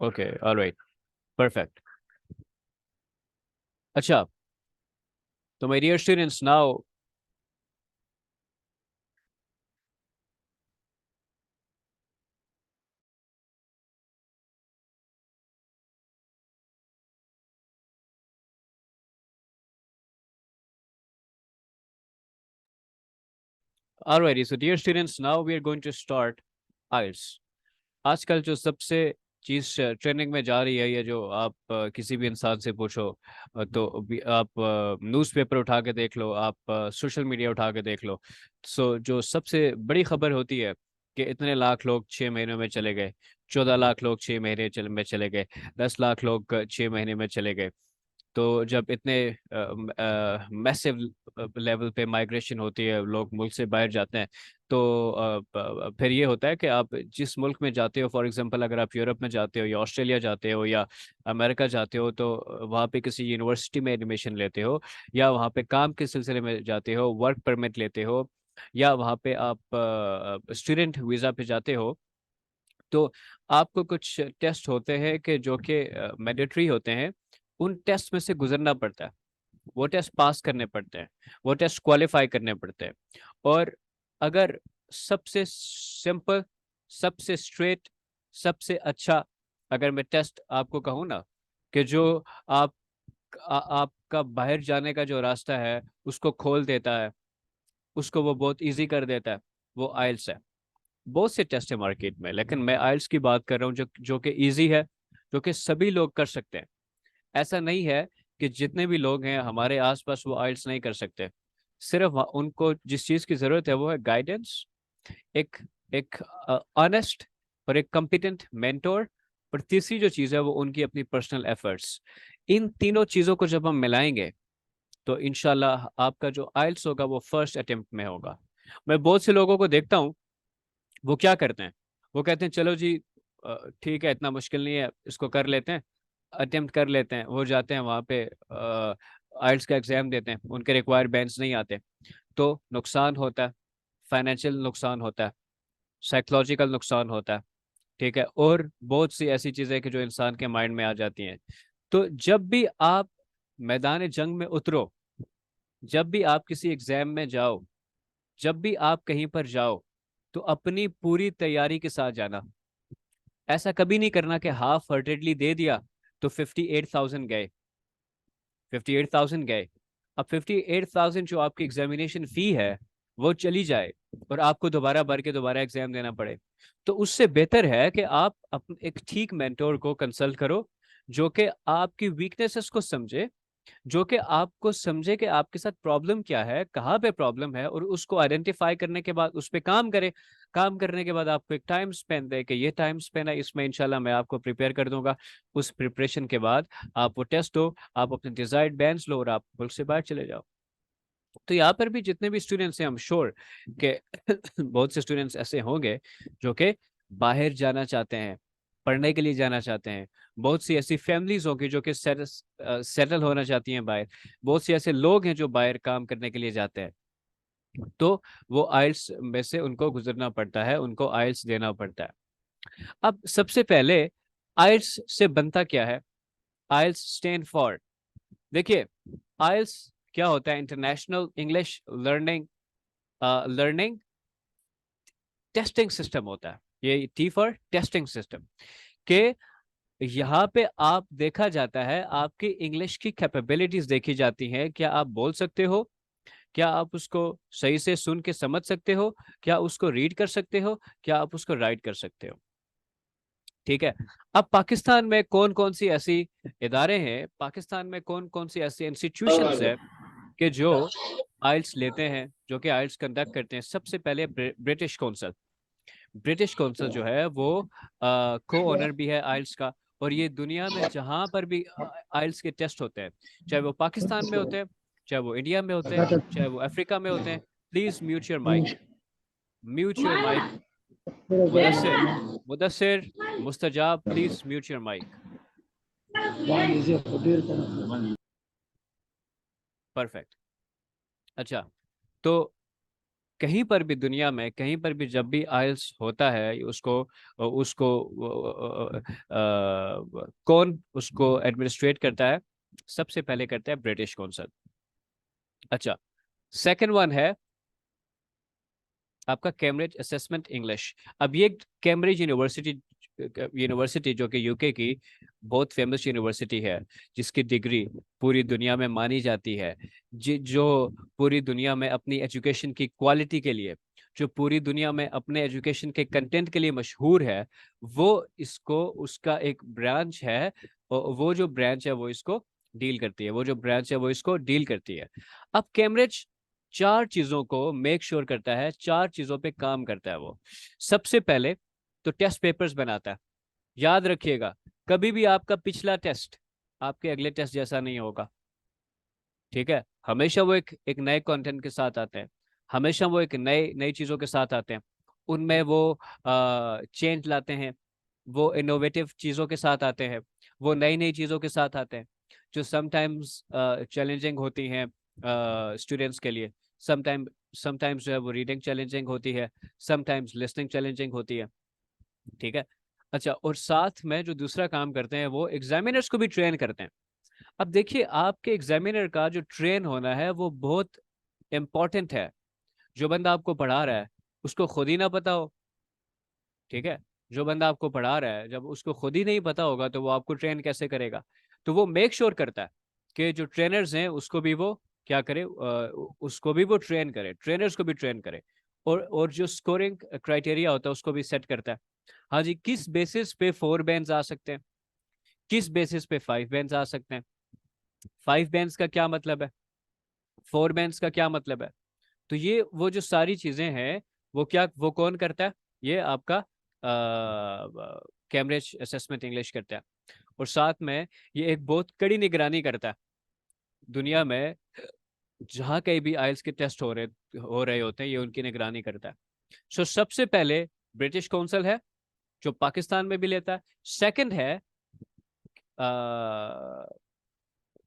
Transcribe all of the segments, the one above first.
Okay, alright, perfect. अच्छा, तो my dear students, now alright, so dear students, now we are going to start isles. आजकल जो सबसे चीज ट्रेंडिंग में जा रही है, ये जो आप किसी भी इंसान से पूछो, आप न्यूज़पेपर उठा के देख लो, आप सोशल मीडिया उठा के देख लो। सो जो सबसे बड़ी खबर होती है कि इतने लाख लोग 6 महीनों में चले गए, 14 लाख लोग 6 महीने में चले गए, 10 लाख लोग 6 महीने में चले गए। तो जब इतने मैसिव लेवल पे माइग्रेशन होती है, लोग मुल्क से बाहर जाते हैं, तो फिर ये होता है कि आप जिस मुल्क में जाते हो, फॉर एग्जांपल अगर आप यूरोप में जाते हो या ऑस्ट्रेलिया जाते हो या अमेरिका जाते हो, तो वहाँ पे किसी यूनिवर्सिटी में एडमिशन लेते हो, या वहाँ पे काम के सिलसिले में जाते हो, वर्क परमिट लेते हो, या वहाँ पे आप स्टूडेंट वीज़ा पे जाते हो, तो आपको कुछ टेस्ट होते हैं कि जो कि मैंडेटरी होते हैं। उन टेस्ट में से गुजरना पड़ता है, वो टेस्ट पास करने पड़ते हैं, वो टेस्ट क्वालिफाई करने पड़ते हैं। और अगर सबसे सिंपल, सबसे स्ट्रेट, सबसे अच्छा अगर मैं टेस्ट आपको कहूँ ना, कि जो आप आपका बाहर जाने का जो रास्ता है उसको खोल देता है, उसको वो बहुत इजी कर देता है, वो आइल्स है। बहुत से टेस्ट है मार्केट में, लेकिन मैं आइल्स की बात कर रहा हूँ, जो जो कि इजी है, जो कि सभी लोग कर सकते हैं। ऐसा नहीं है कि जितने भी लोग हैं हमारे आसपास वो आइल्स नहीं कर सकते। सिर्फ उनको जिस चीज़ की ज़रूरत है वो है गाइडेंस, एक एक ऑनेस्ट और एक कम्पिटेंट मेंटोर, और तीसरी जो चीज़ है वो उनकी अपनी पर्सनल एफर्ट्स। इन तीनों चीज़ों को जब हम मिलाएंगे तो इंशाल्लाह आपका जो आइल्स होगा वो फर्स्ट अटेम्प्ट में होगा। मैं बहुत से लोगों को देखता हूँ, वो क्या करते हैं, वो कहते हैं चलो जी, ठीक है, इतना मुश्किल नहीं है, इसको कर लेते हैं, अटेम्प्ट कर लेते हैं। वो जाते हैं वहाँ पे, आइल्स का एग्जाम देते हैं, उनके रिक्वायर्ड बैंड्स नहीं आते, तो नुकसान होता है, फाइनेंशियल नुकसान होता है, साइकोलॉजिकल नुकसान होता है। ठीक है, और बहुत सी ऐसी चीज़ें कि जो इंसान के माइंड में आ जाती हैं। तो जब भी आप मैदान जंग में उतरो, जब भी आप किसी एग्जाम में जाओ, जब भी आप कहीं पर जाओ, तो अपनी पूरी तैयारी के साथ जाना। ऐसा कभी नहीं करना कि हाफ हार्टेडली दे दिया तो 58,000 गए, 58,000 गए। अब 58,000 जो आपकी एग्जामिनेशन फी है वो चली जाए, और आपको दोबारा भर के दोबारा एग्जाम देना पड़े। तो उससे बेहतर है कि आप एक ठीक मेंटोर को कंसल्ट करो, जो कि आपकी वीकनेसेस को समझे, जो कि आपको समझे कि आपके साथ प्रॉब्लम क्या है, कहाँ पे प्रॉब्लम है, और उसको आइडेंटिफाई करने के बाद उस पर काम करे। काम करने के बाद आपको एक टाइम स्पेन दे कि ये टाइम स्पेन है, इसमें इंशाल्लाह मैं आपको प्रिपेयर कर दूंगा। उस प्रिपरेशन के बाद आप वो टेस्ट दो, आप अपने डिजायर्ड बैंड्स लो, और आप मुल्क से बाहर चले जाओ। तो यहाँ पर भी जितने भी स्टूडेंट्स हैं, हम श्योर के बहुत से स्टूडेंट्स ऐसे होंगे जो कि बाहर जाना चाहते हैं, पढ़ने के लिए जाना चाहते हैं। बहुत सी ऐसी फैमिलीज होंगी जो कि सेटल होना चाहती हैं बाहर। बहुत से ऐसे लोग हैं जो बाहर काम करने के लिए जाते हैं। तो वो आइल्स में से उनको गुजरना पड़ता है, उनको आइल्स देना पड़ता है। अब सबसे पहले आइल्स से बनता क्या है? आइल्स स्टैंड फॉर, देखिए, आइल्स क्या होता है? International English learning learning testing system होता है। ये टी फॉर टेस्टिंग सिस्टम, के यहाँ पे आप देखा जाता है, आपकी इंग्लिश की कैपेबिलिटीज देखी जाती हैं। क्या आप बोल सकते हो? क्या आप उसको सही से सुन के समझ सकते हो? क्या उसको रीड कर सकते हो? क्या आप उसको राइट कर सकते हो? ठीक है। अब पाकिस्तान में कौन कौन सी ऐसी इदारे हैं, पाकिस्तान में कौन कौन सी ऐसी इंस्टीट्यूशंस है कि जो आइल्स लेते हैं, जो कि आइल्स कंडक्ट करते हैं? सबसे पहले ब्रिटिश काउंसिल। ब्रिटिश काउंसिल जो है वो को ओनर भी है आइल्स का। और ये दुनिया में जहां पर भी आइल्स के टेस्ट होते हैं, चाहे वो पाकिस्तान में होते हैं, चाहे वो इंडिया में होते हैं, चाहे वो अफ्रीका में होते हैं, please mute your mic, mute your mic. Mudassir, Mudassir, Mustajab, please mute your mic. Perfect. अच्छा, तो कहीं पर भी दुनिया में, कहीं पर भी जब भी आइल्स होता है, उसको उसको कौन उसको एडमिनिस्ट्रेट करता है? सबसे पहले करता है ब्रिटिश काउंसिल। अच्छा, सेकंड वन है आपका कैम्ब्रिज असेसमेंट इंग्लिश। अब ये कैम्ब्रिज यूनिवर्सिटी, यूनिवर्सिटी जो कि यूके की बहुत फेमस यूनिवर्सिटी है, जिसकी डिग्री पूरी दुनिया में मानी जाती है, जो पूरी दुनिया में अपनी एजुकेशन की क्वालिटी के लिए, जो पूरी दुनिया में अपने एजुकेशन के कंटेंट के लिए मशहूर है, वो इसको उसका एक ब्रांच है, और वो जो ब्रांच है वो इसको डील करती है, वो जो ब्रांच है वो इसको डील करती है। अब कैम्ब्रिज चार चीजों को मेक श्योर करता है, चार चीजों पे काम करता है वो। सबसे पहले तो टेस्ट पेपर्स बनाता है। याद रखिएगा, कभी भी आपका पिछला टेस्ट आपके अगले टेस्ट जैसा नहीं होगा, ठीक है? हमेशा वो एक एक नए कंटेंट के साथ आते हैं, हमेशा वो एक नए नई चीजों के साथ आते हैं, उनमें वो चेंज लाते हैं, वो इनोवेटिव चीजों के साथ आते हैं, वो नई नई चीजों के साथ आते हैं, जो समटाइम्स चैलेंजिंग होती हैं स्टूडेंट्स के लिए। समटाइम समटाइम्स जो है वो रीडिंग चैलेंजिंग होती है, समटाइम्स लिसनिंग चैलेंजिंग होती है, ठीक है? अच्छा, और साथ में जो दूसरा काम करते हैं वो एग्जामिनर्स को भी ट्रेन करते हैं। अब देखिए, आपके एग्जामिनर का जो ट्रेन होना है वो बहुत इंपॉर्टेंट है। जो बंदा आपको पढ़ा रहा है उसको खुद ही ना पता हो, ठीक है? जो बंदा आपको पढ़ा रहा है, जब उसको खुद ही नहीं पता होगा तो वो आपको ट्रेन कैसे करेगा? तो वो मेक श्योर करता है कि जो ट्रेनर्स हैं उसको भी वो क्या करे, उसको भी वो ट्रेन करे, ट्रेनर्स को भी ट्रेन करे, और जो स्कोरिंग क्राइटेरिया होता है उसको भी सेट करता है। हाँ जी, किस बेसिस पे 4 बैंड्स आ सकते हैं, किस बेसिस पे 5 बैंड्स आ सकते हैं, 5 बैंड्स का क्या मतलब है, 4 बैंड्स का क्या मतलब है? तो ये वो जो सारी चीजें हैं, वो कौन करता है? ये आपका कैम्ब्रिज असेसमेंट इंग्लिश करता है। और साथ में ये एक बहुत कड़ी निगरानी करता है। दुनिया में जहाँ कहीं भी आइल्स के टेस्ट हो रहे होते हैं, ये उनकी निगरानी करता है। सो सबसे पहले ब्रिटिश काउंसिल है, जो पाकिस्तान में भी लेता है। सेकंड है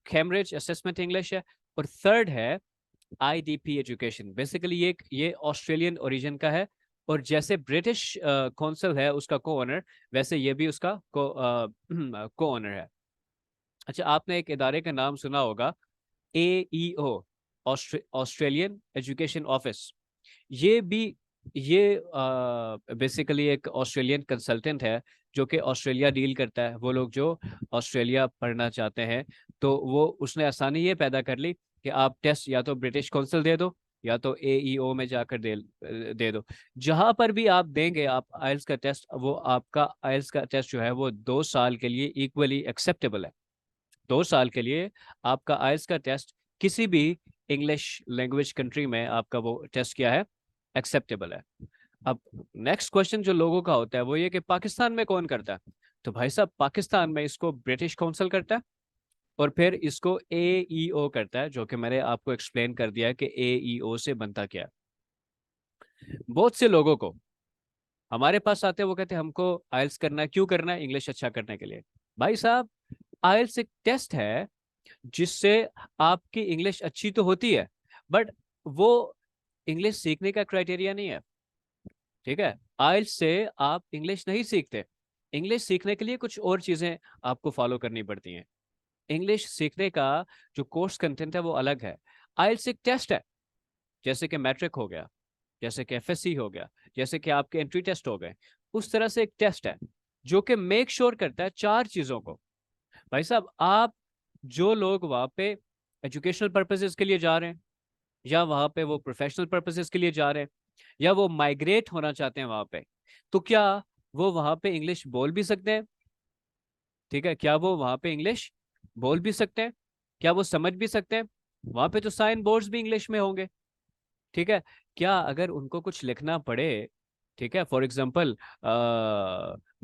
कैम्ब्रिज असेसमेंट इंग्लिश है। और थर्ड है आईडीपी एजुकेशन। बेसिकली ये ऑस्ट्रेलियन ओरिजिन का है, और जैसे ब्रिटिश काउंसिल है उसका को ऑनर, वैसे ये भी उसका को ऑनर है। अच्छा, आपने एक इदारे का नाम सुना होगा, AEO, ऑस्ट्रेलियन एजुकेशन ऑफिस। ये भी ये बेसिकली एक ऑस्ट्रेलियन कंसल्टेंट है, जो कि ऑस्ट्रेलिया डील करता है। वो लोग जो ऑस्ट्रेलिया पढ़ना चाहते हैं, तो वो उसने आसानी ये पैदा कर ली कि आप टेस्ट या तो ब्रिटिश काउंसिल दे दो, या तो AEO में जाकर दे दो। जहां पर भी आप देंगे आप आइल्स का टेस्ट, वो आपका आइल्स का टेस्ट जो है वो 2 साल के लिए इक्वली एक्सेप्टेबल है। 2 साल के लिए आपका आइल्स का टेस्ट किसी भी इंग्लिश लैंग्वेज कंट्री में आपका वो टेस्ट किया है, एक्सेप्टेबल है। अब नेक्स्ट क्वेश्चन जो लोगों का होता है वो ये कि पाकिस्तान में कौन करता है? तो भाई साहब, पाकिस्तान में इसको ब्रिटिश काउंसिल करता है, और फिर इसको AEO करता है, जो कि मैंने आपको एक्सप्लेन कर दिया है कि AEO से बनता क्या है। बहुत से लोगों को हमारे पास आते हैं, वो कहते हैं हमको आइल्स करना है। क्यों करना है? इंग्लिश अच्छा करने के लिए। भाई साहब, आइल्स एक टेस्ट है जिससे आपकी इंग्लिश अच्छी तो होती है, बट वो इंग्लिश सीखने का क्राइटेरिया नहीं है, ठीक है? आइल्स से आप इंग्लिश नहीं सीखते। इंग्लिश सीखने के लिए कुछ और चीजें आपको फॉलो करनी पड़ती हैं। इंग्लिश सीखने का जो कोर्स कंटेंट है वो अलग है। आइल्स एक टेस्ट है, जैसे कि मैट्रिक हो गया, जैसे कि FSC हो गया, जैसे कि आपके एंट्री टेस्ट हो गए। उस तरह से एक टेस्ट है जो कि मेक श्योर करता है चार चीजों को। भाई साहब, आप जो लोग वहाँ पे एजुकेशनल पर्पसेस के लिए जा रहे हैं, या वहाँ पे वो प्रोफेशनल पर्पसेस के लिए जा रहे हैं, या वो माइग्रेट होना चाहते हैं वहाँ पे, तो क्या वो वहाँ पे इंग्लिश बोल भी सकते हैं? ठीक है, क्या वो वहाँ पे इंग्लिश बोल भी सकते हैं? क्या वो समझ भी सकते हैं? वहाँ पे तो साइन बोर्ड्स भी इंग्लिश में होंगे, ठीक है? क्या अगर उनको कुछ लिखना पड़े, ठीक है, फॉर एग्जाम्पल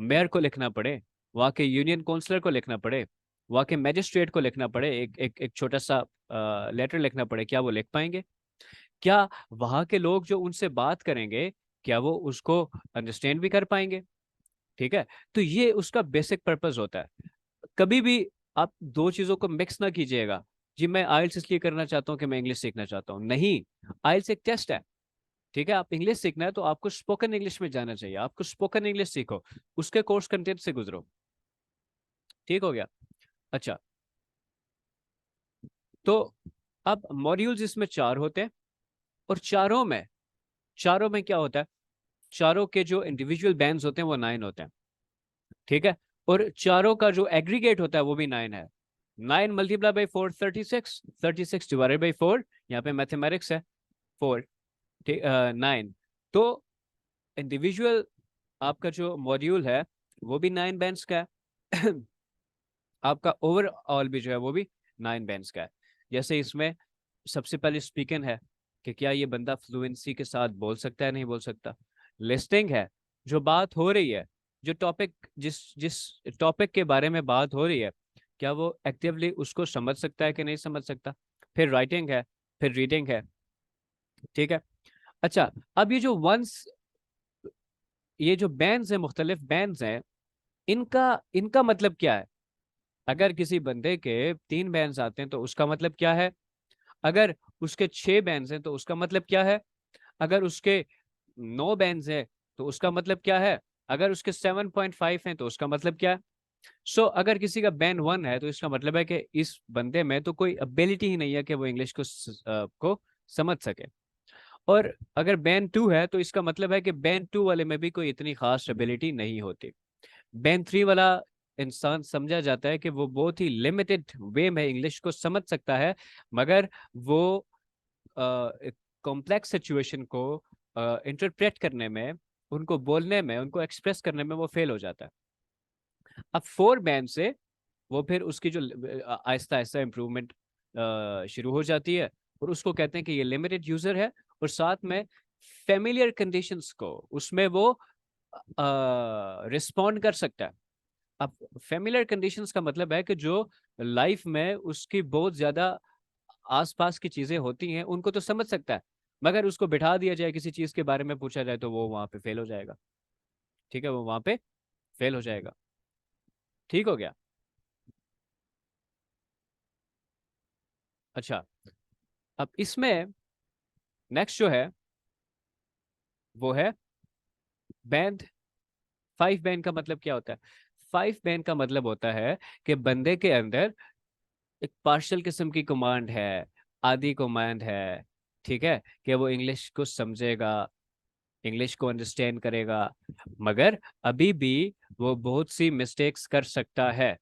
मेयर को लिखना पड़े, वहाँ के यूनियन काउंसलर को लिखना पड़े, वहाँ के मैजिस्ट्रेट को लिखना पड़े, एक छोटा सा लेटर लिखना पड़े, क्या वो लिख पाएंगे? क्या वहाँ के लोग जो उनसे बात करेंगे, क्या वो उसको अंडरस्टैंड भी कर पाएंगे? ठीक है, तो ये उसका बेसिक पर्पस होता है। कभी भी आप दो चीजों को मिक्स ना कीजिएगा। जी मैं आइल्स इसलिए करना चाहता हूँ कि मैं इंग्लिश सीखना चाहता हूँ, नहीं। आइल्स एक टेस्ट है, ठीक है, आप इंग्लिश सीखना है तो आपको स्पोकन इंग्लिश में जाना चाहिए, आपको स्पोकन इंग्लिश सीखो, उसके कोर्स कंटेंट से गुजरो। ठीक हो गया। अच्छा, तो अब मॉड्यूल्स इसमें 4 होते हैं, और चारों में क्या होता है, चारों के जो इंडिविजुअल बैंड्स होते हैं वो 9 होते हैं। ठीक है, और चारों का जो एग्रीगेट होता है वो भी 9 है। 9 मल्टीप्लाई बाई 4 36, 36 डिवाइडेड बाई 4, यहाँ पे मैथमेटिक्स है, 4, ठीक, 9। तो इंडिविजुअल आपका जो मॉड्यूल है वो भी 9 बैंड्स का है। आपका ओवरऑल भी जो है वो भी 9 बैंड्स का है। जैसे इसमें सबसे पहले स्पीकिंग है, कि क्या ये बंदा फ्लुएंसी के साथ बोल सकता है नहीं बोल सकता। लिस्टिंग है, जो बात हो रही है, जो टॉपिक जिस जिस टॉपिक के बारे में बात हो रही है, क्या वो एक्टिवली उसको समझ सकता है कि नहीं समझ सकता। फिर राइटिंग है, फिर रीडिंग है। ठीक है। अच्छा, अब ये जो बैंड्स हैं, मुख्तलिफ बैंड्स हैं, इनका इनका मतलब क्या है। अगर किसी बंदे के 3 बैंड्स आते हैं तो उसका मतलब क्या है, अगर उसके 6 बैंड्स हैं तो उसका मतलब क्या है, अगर उसके 9 बैंड्स हैं तो उसका मतलब क्या है, अगर उसके 7.5 हैं तो उसका मतलब क्या है। अगर किसी का बैंड 1 है तो इसका मतलब है कि इस बंदे में तो कोई एबिलिटी ही नहीं है कि वो इंग्लिश को समझ सके। और अगर बैंड 2 है तो इसका मतलब है कि बैंड 2 वाले में भी कोई इतनी खास एबिलिटी नहीं होती। बैंड 3 वाला इंसान समझा जाता है कि वो बहुत ही लिमिटेड वे में इंग्लिश को समझ सकता है, मगर वो कॉम्प्लेक्स सिचुएशन को इंटरप्रेट करने में, उनको बोलने में, उनको एक्सप्रेस करने में वो फेल हो जाता है। अब 4 बैंड से वो फिर उसकी जो आहिस्ता आहिस्ता इम्प्रूवमेंट शुरू हो जाती है, और उसको कहते हैं कि ये लिमिटेड यूजर है। और साथ में फेमिलियर कंडीशंस को उसमें वो रिस्पॉन्ड कर सकता है। अब फेमिलियर कंडीशंस का मतलब है कि जो लाइफ में उसकी बहुत ज्यादा आसपास की चीजें होती हैं उनको तो समझ सकता है, मगर उसको बिठा दिया जाए, किसी चीज के बारे में पूछा जाए तो वो वहां पे फेल हो जाएगा। ठीक है, वो वहां पे फेल हो जाएगा। ठीक हो गया। अच्छा, अब इसमें नेक्स्ट जो है वो है बैंड 5। बैंड का मतलब क्या होता है, 5 बैंड का मतलब होता है कि बंदे के अंदर एक पार्शियल किस्म की कमांड है, आधी कमांड है। ठीक है, कि वो इंग्लिश को समझेगा, इंग्लिश को अंडरस्टैंड करेगा, मगर अभी भी वो बहुत सी मिस्टेक्स कर सकता है।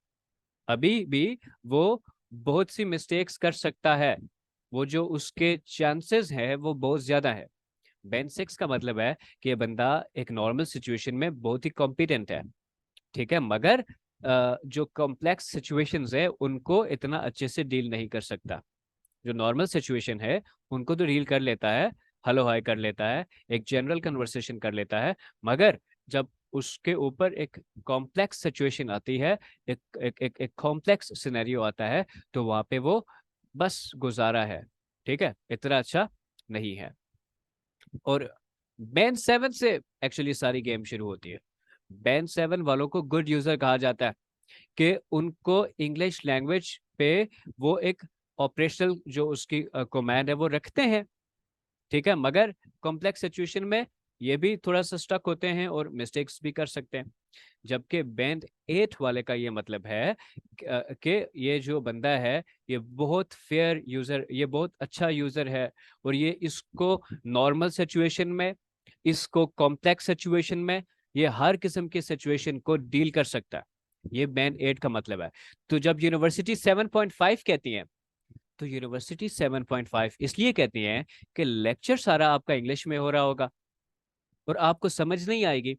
अभी भी वो बहुत सी मिस्टेक्स कर सकता है, वो जो उसके चांसेस है वो बहुत ज्यादा है। बैंड 6 का मतलब है कि ये बंदा एक नॉर्मल सिचुएशन में बहुत ही कॉम्पिटेंट है। ठीक है, मगर जो कॉम्प्लेक्स सिचुएशंस है उनको इतना अच्छे से डील नहीं कर सकता। जो नॉर्मल सिचुएशन है उनको तो डील कर लेता है, हेलो हाय कर लेता है, एक जनरल कन्वर्सेशन कर लेता है, मगर जब उसके ऊपर एक कॉम्प्लेक्स सिचुएशन आती है, एक कॉम्प्लेक्स सिनेरियो आता है, तो वहां पे वो बस गुजारा है। ठीक है, इतना अच्छा नहीं है। और बैंड 7 से एक्चुअली सारी गेम शुरू होती है। बैंड 7 वालों को गुड यूजर कहा जाता है, कि उनको इंग्लिश लैंग्वेज पे वो एक ऑपरेशनल जो उसकी कमांड है वो रखते हैं। ठीक है, मगर कॉम्प्लेक्स सिचुएशन में ये भी थोड़ा सा स्टक होते हैं और मिस्टेक्स भी कर सकते हैं। जबकि बैंड 8 वाले का ये मतलब है कि ये जो बंदा है ये बहुत फेयर यूजर, ये बहुत अच्छा यूजर है, और ये इसको नॉर्मल सिचुएशन में, इसको कॉम्प्लेक्स सिचुएशन में, ये हर किस्म की सिचुएशन को डील कर सकता है। ये बैंड 8 का मतलब है। तो जब यूनिवर्सिटी 7.5 कहती है, तो यूनिवर्सिटी 7.5 इसलिए कहती हैं कि लेक्चर सारा आपका इंग्लिश में हो रहा होगा और आपको समझ नहीं आएगी,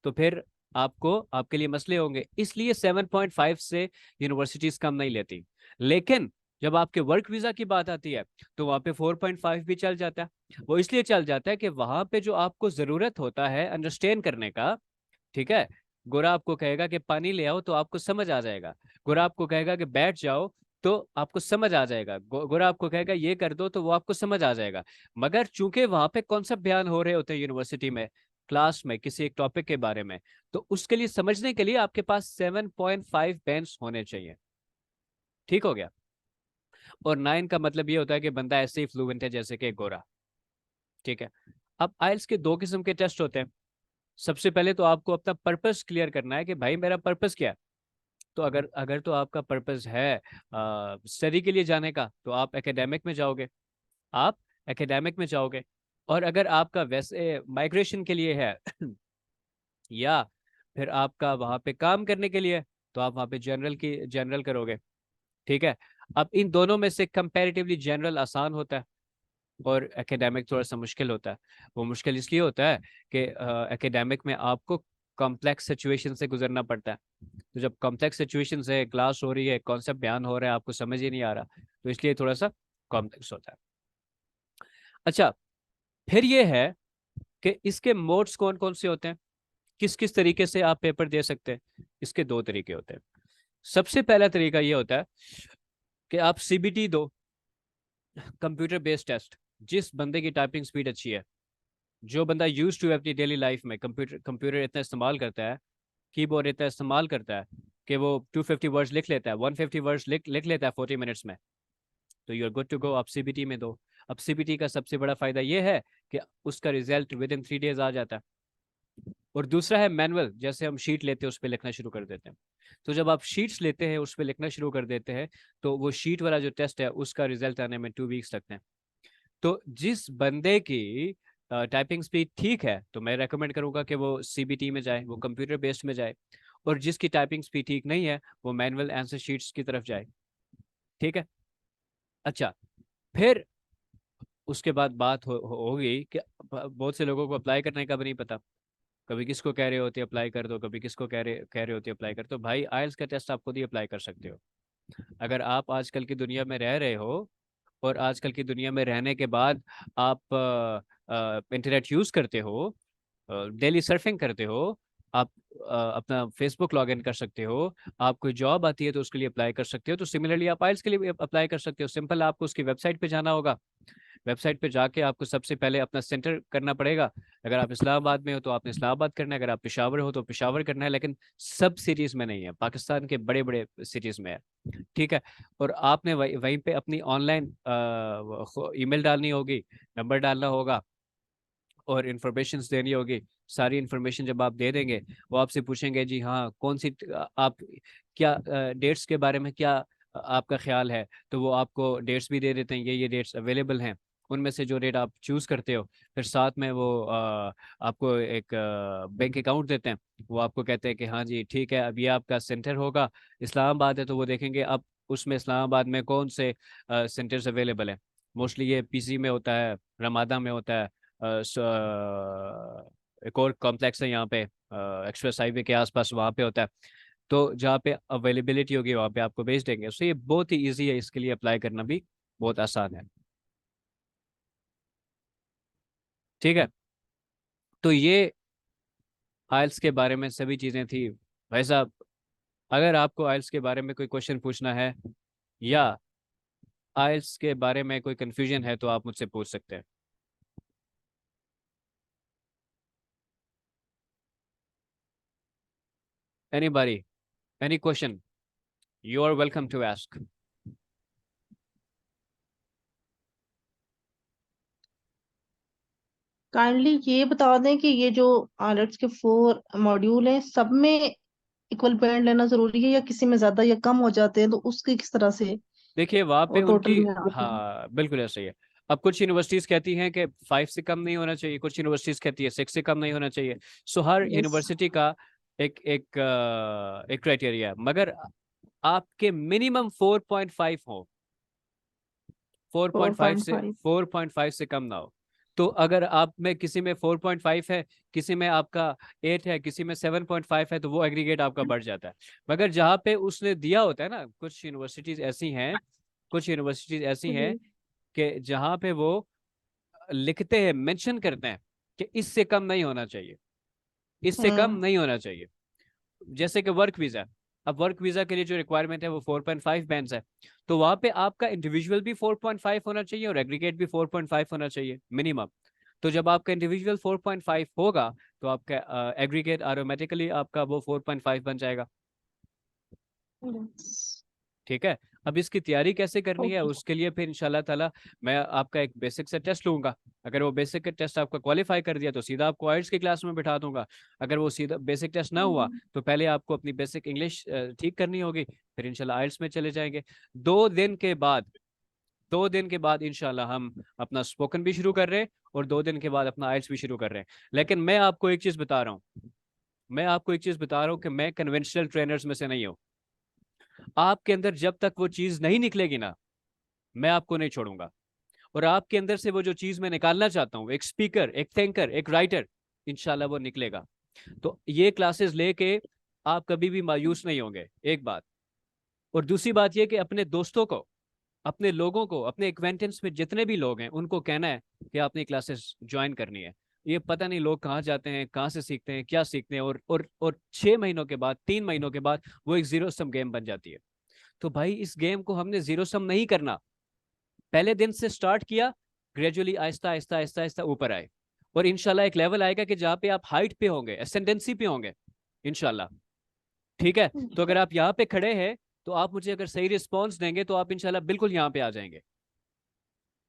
तो फिर आपको, आपके लिए मसले होंगे, इसलिए 7.5 से यूनिवर्सिटीज कम नहीं लेती। लेकिन जब आपके वर्क वीजा की बात आती है तो वहां पे 4.5 भी चल जाता है। वो इसलिए चल जाता है कि वहां पे जो आपको जरूरत होता है अंडरस्टैंड करने का, ठीक है, गोरा आपको कहेगा कि पानी ले आओ तो आपको समझ आ जाएगा, गोरा आपको कहेगा कि बैठ जाओ तो आपको समझ आ जाएगा, गोरा आपको कहेगा ये कर दो तो वो आपको समझ आ जाएगा। मगर चूंकि वहां पे कॉन्सेप्ट बयान हो रहे होते हैं यूनिवर्सिटी में, क्लास में किसी एक टॉपिक के बारे में, तो उसके लिए समझने के लिए आपके पास 7.5 बैंड्स होने चाहिए। ठीक हो गया। और 9 का मतलब ये होता है कि बंदा ऐसे ही फ्लुएंट है जैसे कि गोरा। ठीक है। अब आइल्स के दो किस्म के टेस्ट होते हैं। सबसे पहले तो आपको अपना पर्पस क्लियर करना है कि भाई मेरा पर्पस क्या है। तो अगर अगर तो आपका पर्पस है स्टडी के लिए जाने का, तो आप एकेडमिक में जाओगे, आप एकेडमिक में जाओगे। और अगर आपका वैसे माइग्रेशन के लिए है या फिर आपका वहाँ पे काम करने के लिए है, तो आप वहाँ पे जनरल करोगे। ठीक है। अब इन दोनों में से कंपैरेटिवली जनरल आसान होता है और एकेडमिक थोड़ा सा मुश्किल होता है। वो मुश्किल इसलिए होता है कि एकेडमिक में आपको कॉम्प्लेक्स सिचुएशन से गुजरना पड़ता है। तो जब कॉम्प्लेक्स सिचुएशन है, क्लास हो रही है, कॉन्सेप्ट बयान हो रहा है, आपको समझ ही नहीं आ रहा, तो इसलिए थोड़ा सा कॉम्प्लेक्स होता है। अच्छा, फिर ये है कि इसके मोड्स कौन कौन से होते हैं, किस किस तरीके से आप पेपर दे सकते हैं। इसके दो तरीके होते हैं। सबसे पहला तरीका ये होता है कि आप सीबीटी दो, कंप्यूटर बेस्ड टेस्ट। जिस बंदे की टाइपिंग स्पीड अच्छी है, जो बंदा यूज टू अपनी डेली लाइफ में कंप्यूटर कंप्यूटर इतना इस्तेमाल करता है, कीबोर्ड इतना इस्तेमाल करता है कि वो 250 वर्ड्स लिख लेता है, 150 वर्ड्स लिख लिख लेता है 40 मिनट्स में, तो you are good to go. आप सीबीटी में दो। अब सीबीटी का सबसे बड़ा फायदा ये है कि उसका रिजल्ट विद इन 3 डेज आ जाता है। और दूसरा है मैनुअल, जैसे हम शीट लेते हैं उस पर लिखना शुरू कर देते हैं। तो जब आप शीट्स लेते हैं उस पर लिखना शुरू कर देते हैं, तो वो शीट वाला जो टेस्ट है उसका रिजल्ट आने में 2 वीक्स लगते हैं। तो जिस बंदे की टाइपिंग स्पीड ठीक है, तो मैं रेकमेंड करूंगा कि वो सीबीटी में जाए, वो कंप्यूटर बेस्ड में जाए। और जिसकी टाइपिंग स्पीड ठीक नहीं है, वो मैनुअल आंसर शीट्स की तरफ जाए। ठीक है। अच्छा, फिर उसके बाद बात होगी कि बहुत से लोगों को अप्लाई करने का भी नहीं पता। कभी किसको कह रहे होते अप्लाई कर दो, कभी किसको कह रहे होते अप्लाई कर दो। भाई आइल्स का टेस्ट आप खुद ही अप्लाई कर सकते हो। अगर आप आजकल की दुनिया में रह रहे हो, और आजकल की दुनिया में रहने के बाद आप इंटरनेट यूज करते हो, डेली सर्फिंग करते हो, आप अपना फेसबुक लॉग इन कर सकते हो, आप कोई जॉब आती है तो उसके लिए अप्लाई कर सकते हो, तो सिमिलरली आप आइल्स के लिए भी अप्लाई कर सकते हो। सिंपल, आपको उसकी वेबसाइट पे जाना होगा। वेबसाइट पे जाके आपको सबसे पहले अपना सेंटर करना पड़ेगा। अगर आप इस्लामाबाद में हो तो आपने इस्लामाबाद करना है, अगर आप पेशावर हो तो पेशावर करना है, लेकिन सब सिटीज़ में नहीं है, पाकिस्तान के बड़े बड़े सिटीज़ में है। ठीक है। और आपने वहीं पे अपनी ऑनलाइन ईमेल डालनी होगी, नंबर डालना होगा और इन्फॉर्मेशन देनी होगी। सारी इन्फॉर्मेशन जब आप दे देंगे, वो आपसे पूछेंगे जी हाँ कौन सी आप क्या डेट्स के बारे में क्या आपका ख्याल है, तो वो आपको डेट्स भी दे देते हैं, ये डेट्स अवेलेबल हैं। उनमें से जो डेट आप चूज करते हो, फिर साथ में वो आपको एक बैंक अकाउंट देते हैं। वो आपको कहते हैं कि हाँ जी ठीक है, अब ये आपका सेंटर होगा, इस्लामाबाद है, तो वो देखेंगे अब उसमें इस्लामाबाद में कौन से सेंटर्स अवेलेबल हैं। मोस्टली ये पीसी में होता है, रमादा में होता है, एक और कॉम्प्लेक्स है यहाँ पे एक्सप्रेस हाईवे के आसपास, वहाँ पे होता है। तो जहाँ पे अवेलेबिलिटी होगी वहाँ पे आपको भेज देंगे। सो ये बहुत ही इजी है, इसके लिए अप्लाई करना भी बहुत आसान है। ठीक है। तो ये आइल्स के बारे में सभी चीज़ें थी। भाई साहब, अगर आपको आइल्स के बारे में कोई क्वेश्चन पूछना है या आइल्स के बारे में कोई कंफ्यूजन है, तो आप मुझसे पूछ सकते हैं। Anybody, any question, you are welcome to ask. Kindly ये बता दें कि ये जो आइलेट्स के 4 मॉड्यूल हैं, सब में इक्वल पॉइंट लेना जरूरी है या किसी में ज्यादा या कम हो जाते हैं तो उसकी किस तरह से देखिए वहाँ वो पे टोटल उनकी, में आते हैं? हाँ बिल्कुल ऐसा ही है। अब कुछ यूनिवर्सिटीज कहती हैं कि 5 से कम नहीं होना चाहिए, कुछ यूनिवर्सिटीज कहती है 6 से कम नहीं होना चाहिए। सो हर यस। यूनिवर्सिटी का एक क्राइटेरिया है, मगर आपके मिनिमम 4.5 हो, four four point five point से फाइव 4.5 से कम ना हो। तो अगर आप में किसी में 4.5 है, किसी में आपका 8 है, किसी में 7.5 है, तो वो एग्रीगेट आपका बढ़ जाता है। मगर जहाँ पे उसने दिया होता है ना, कुछ यूनिवर्सिटीज ऐसी हैं कि जहाँ पे वो लिखते हैं, मेंशन करते हैं कि इससे कम नहीं होना चाहिए, इससे कम हम्म। नहीं होना चाहिए। जैसे कि वर्क वीजा, अब वर्क वीजा के लिए जो रिक्वायरमेंट है वो 4.5 बैंड्स है। तो वहां पे आपका इंडिविजुअल भी 4.5 होना चाहिए और एग्रीगेट भी 4.5 होना चाहिए मिनिमम। तो जब आपका इंडिविजुअल 4.5 होगा, तो आपका एग्रीगेट ऑटोमेटिकली आपका वो 4.5 बन जाएगा। Yes. ठीक है। अब इसकी तैयारी कैसे करनी है ओके। उसके लिए फिर इंशाल्लाह ताला मैं आपका एक बेसिक से टेस्ट लूंगा। अगर वो बेसिक का टेस्ट आपका क्वालिफाई कर दिया तो सीधा आपको आइल्स की क्लास में बिठा दूंगा। अगर वो सीधा बेसिक टेस्ट ना हुआ तो पहले आपको अपनी बेसिक इंग्लिश ठीक करनी होगी, फिर इंशाल्लाह आइल्स में चले जाएंगे। 2 दिन के बाद 2 दिन के बाद इंशाल्लाह हम अपना स्पोकन भी शुरू कर रहे हैं और 2 दिन के बाद अपना आइल्स भी शुरू कर रहे हैं। लेकिन मैं आपको एक चीज बता रहा हूँ, मैं आपको एक चीज बता रहा हूँ कि मैं कन्वेंशनल ट्रेनर्स में से नहीं हूँ। आपके अंदर जब तक वो चीज नहीं निकलेगी ना, मैं आपको नहीं छोड़ूंगा। और आपके अंदर से वो जो चीज मैं निकालना चाहता हूँ, एक स्पीकर, एक थिंकर, एक राइटर, इंशाल्लाह वो निकलेगा। तो ये क्लासेस लेके आप कभी भी मायूस नहीं होंगे, एक बात। और दूसरी बात ये कि अपने दोस्तों को, अपने लोगों को, अपने एक्वेंटेंस में जितने भी लोग हैं उनको कहना है कि आपने क्लासेस ज्वाइन करनी है। ये पता नहीं लोग कहाँ जाते हैं, कहाँ से सीखते हैं, क्या सीखते हैं, और 6 महीनों के बाद, 3 महीनों के बाद वो एक जीरो सम गेम बन जाती है। तो भाई इस गेम को हमने जीरो सम नहीं करना। पहले दिन से स्टार्ट किया, ग्रेजुअली आहिस्ता आहिस्ता आहिस्ता आहिस्ता ऊपर आए। और इंशाल्लाह एक लेवल आएगा कि जहाँ पे आप हाइट पे होंगे, एसेंडेंसी पे होंगे इंशाल्लाह। ठीक है, तो अगर आप यहाँ पे खड़े हैं तो आप मुझे अगर सही रिस्पॉन्स देंगे तो आप इंशाल्लाह बिल्कुल यहाँ पे आ जाएंगे।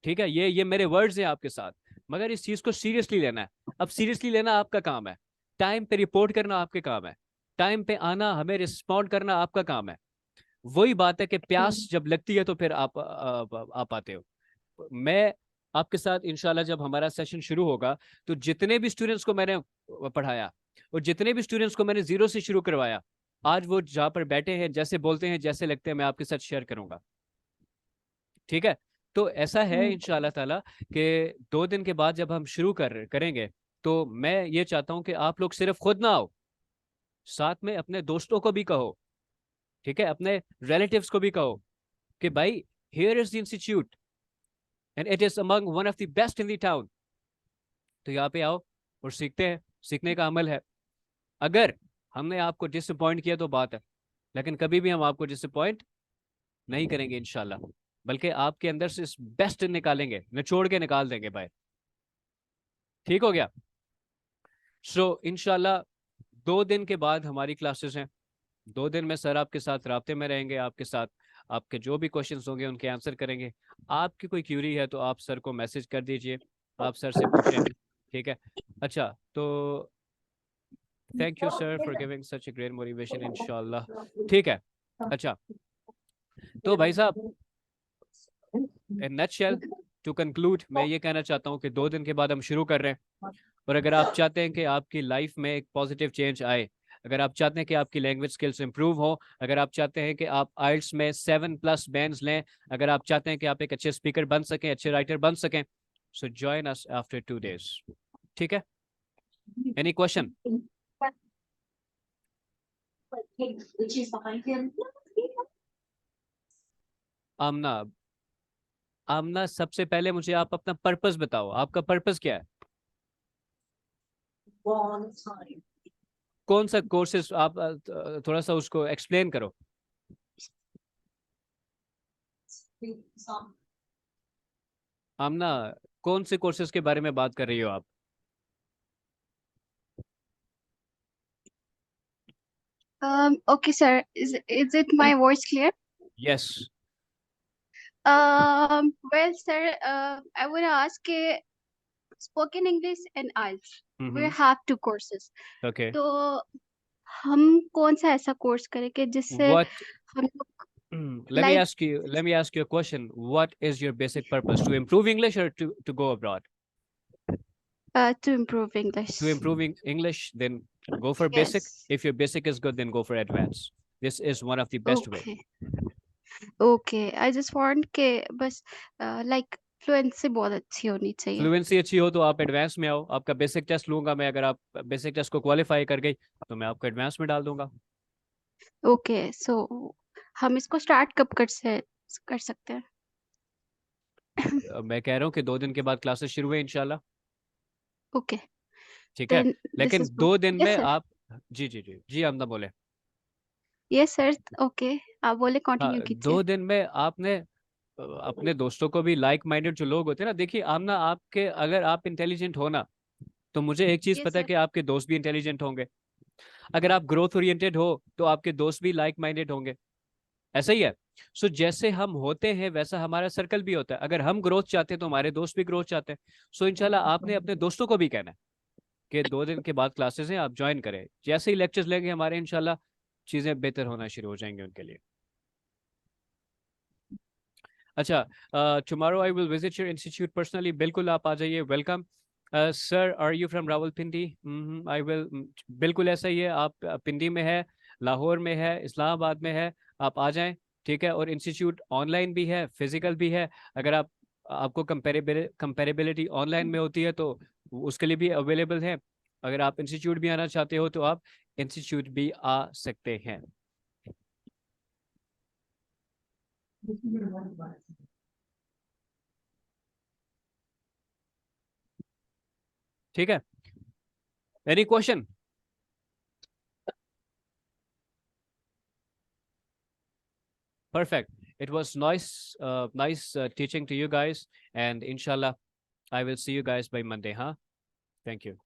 ठीक है, ये मेरे वर्ड्स हैं आपके साथ। मगर इस चीज को सीरियसली लेना है। अब सीरियसली लेना आपका काम है, टाइम पे रिपोर्ट करना आपके काम है, टाइम पे आना, हमें रिस्पॉन्ड करना आपका काम है। वही बात है कि प्यास जब लगती है तो फिर आप आते हो। मैं आपके साथ इंशाल्लाह जब हमारा सेशन शुरू होगा तो जितने भी स्टूडेंट्स को मैंने पढ़ाया और जितने भी स्टूडेंट्स को मैंने जीरो से शुरू करवाया, आज वो जहाँ पर बैठे हैं, जैसे बोलते हैं, जैसे लगते हैं, मैं आपके साथ शेयर करूंगा। ठीक है, तो ऐसा है इंशाल्लाह ताला कि 2 दिन के बाद जब हम शुरू करेंगे तो मैं ये चाहता हूं कि आप लोग सिर्फ खुद ना आओ, साथ में अपने दोस्तों को भी कहो। ठीक है, अपने रिलेटिव्स को भी कहो कि भाई here is the institute and it is among one of the best in the town. तो यहाँ पे आओ और सीखते हैं, सीखने का अमल है। अगर हमने आपको डिसअपॉइंट किया तो बात है, लेकिन कभी भी हम आपको डिसअपॉइंट नहीं करेंगे इंशाल्लाह, बल्कि आपके अंदर से इस बेस्ट निकालेंगे, निचोड़ के निकाल देंगे भाई। ठीक हो गया। सो इंशाल्लाह 2 दिन के बाद हमारी क्लासेस हैं। 2 दिन में सर आपके साथ राब्ते में रहेंगे, आपके साथ आपके जो भी क्वेश्चंस होंगे उनके आंसर करेंगे। आपकी कोई क्यूरी है तो आप सर को मैसेज कर दीजिए, आप सर से पूछें। ठीक है, अच्छा तो thank you sir for giving such a great motivation इंशाल्लाह। ठीक है, अच्छा तो भाई साहब, इन नटशेल, टू कंक्लूड, मैं ये कहना चाहता हूँ कि 2 दिन के बाद हम शुरू कर रहे हैं। और अगर आप चाहते हैं कि आपकी लाइफ में एक पॉजिटिव चेंज आए, अगर आप चाहते हैं कि आपकी लैंग्वेज स्किल्स इंप्रूव हो, अगर आप चाहते हैं कि आप आइल्स में 7+ बैंड्स लें, अगर आप चाहते हैं कि आप एक अच्छे स्पीकर बन सकें, अच्छे राइटर बन सकें, so join us after 2 days। ठीक है, एनी क्वेश्चन? आमना, आमना सबसे पहले मुझे आप अपना पर्पस बताओ, आपका पर्पस क्या है? कौन सा कोर्सेज आप थोड़ा सा उसको एक्सप्लेन करो। आमना, कौन से कोर्सेज के बारे में बात कर रही हो आप? Okay, sir. Is it my voice clear? Yes. Well, sir, I would ask spoken English and IELTS. We have two courses. Okay, तो हम कौन सा ऐसा कोर्स करें कि जिससे व्हाट, हम लोग let me like ask you, let me ask you a question. What is your basic purpose, to improve English or to go abroad? to improve To English? improving English, then go for basic. Yes. If your basic is good, then go for advanced. This is one of the best way. Okay. Okay. I just want के बस like fluency बहुत अच्छी होनी चाहिए. Fluency अच्छी हो तो आप एडवांस में आओ, आपका बेसिक टेस्ट लूंगा मैं, अगर आप बेसिक टेस्ट को क्वालिफाई कर गई तो मैं आपको एडवांस में डाल दूंगा। Okay. So हम इसको स्टार्ट कब कर सकते हैं? मैं कह रहा हूँ कि 2 दिन के बाद क्लासेस शुरू है इंशाल्लाह। Okay. ठीक है, Then this लेकिन is 2 दिन yes, में sir. आप, जी जी जी जी, आमना बोले। Yes, sir. Okay. आप बोले हाँ, कंटिन्यू कीजिए. 2 दिन में आपने अपने दोस्तों को भी, लाइक माइंडेड जो लोग होते हैं ना, देखिए आमना, आपके अगर आप इंटेलिजेंट हो ना, तो मुझे एक चीज Yes, पता है sir. कि आपके दोस्त भी इंटेलिजेंट होंगे। अगर आप ग्रोथ ओरिएंटेड हो तो आपके दोस्त भी लाइक माइंडेड होंगे। ऐसा ही है। सो जैसे हम होते हैं वैसा हमारा सर्कल भी होता है। अगर हम ग्रोथ चाहते हैं तो हमारे दोस्त भी ग्रोथ चाहते हैं। सो इंशाल्लाह आपने अपने दोस्तों को भी कहना है कि 2 दिन के बाद क्लासेस हैं, आप ज्वाइन करें। जैसे ही लेक्चर्स लेंगे हमारे, इंशाल्लाह चीज़ें बेहतर होना शुरू हो जाएंगी उनके लिए। अच्छा, tomorrow I will visit your institute personally. बिल्कुल आप आ जाइए, welcome. Sir, are you from Rawalpindi? I will. बिल्कुल ऐसा ही है, आप पिंडी में है, लाहौर में है, इस्लामाबाद में है, आप आ जाएं। ठीक है, और इंस्टीट्यूट ऑनलाइन भी है, फिजिकल भी है। अगर आपको कंपेरेबिलिटी ऑनलाइन में होती है तो उसके लिए भी अवेलेबल है। अगर आप इंस्टीट्यूट भी आना चाहते हो तो आप इंस्टीट्यूट भी आ सकते हैं। ठीक है, any question? Perfect. It was nice teaching to you guys, and inshallah, I will see you guys by Monday, huh? Thank you.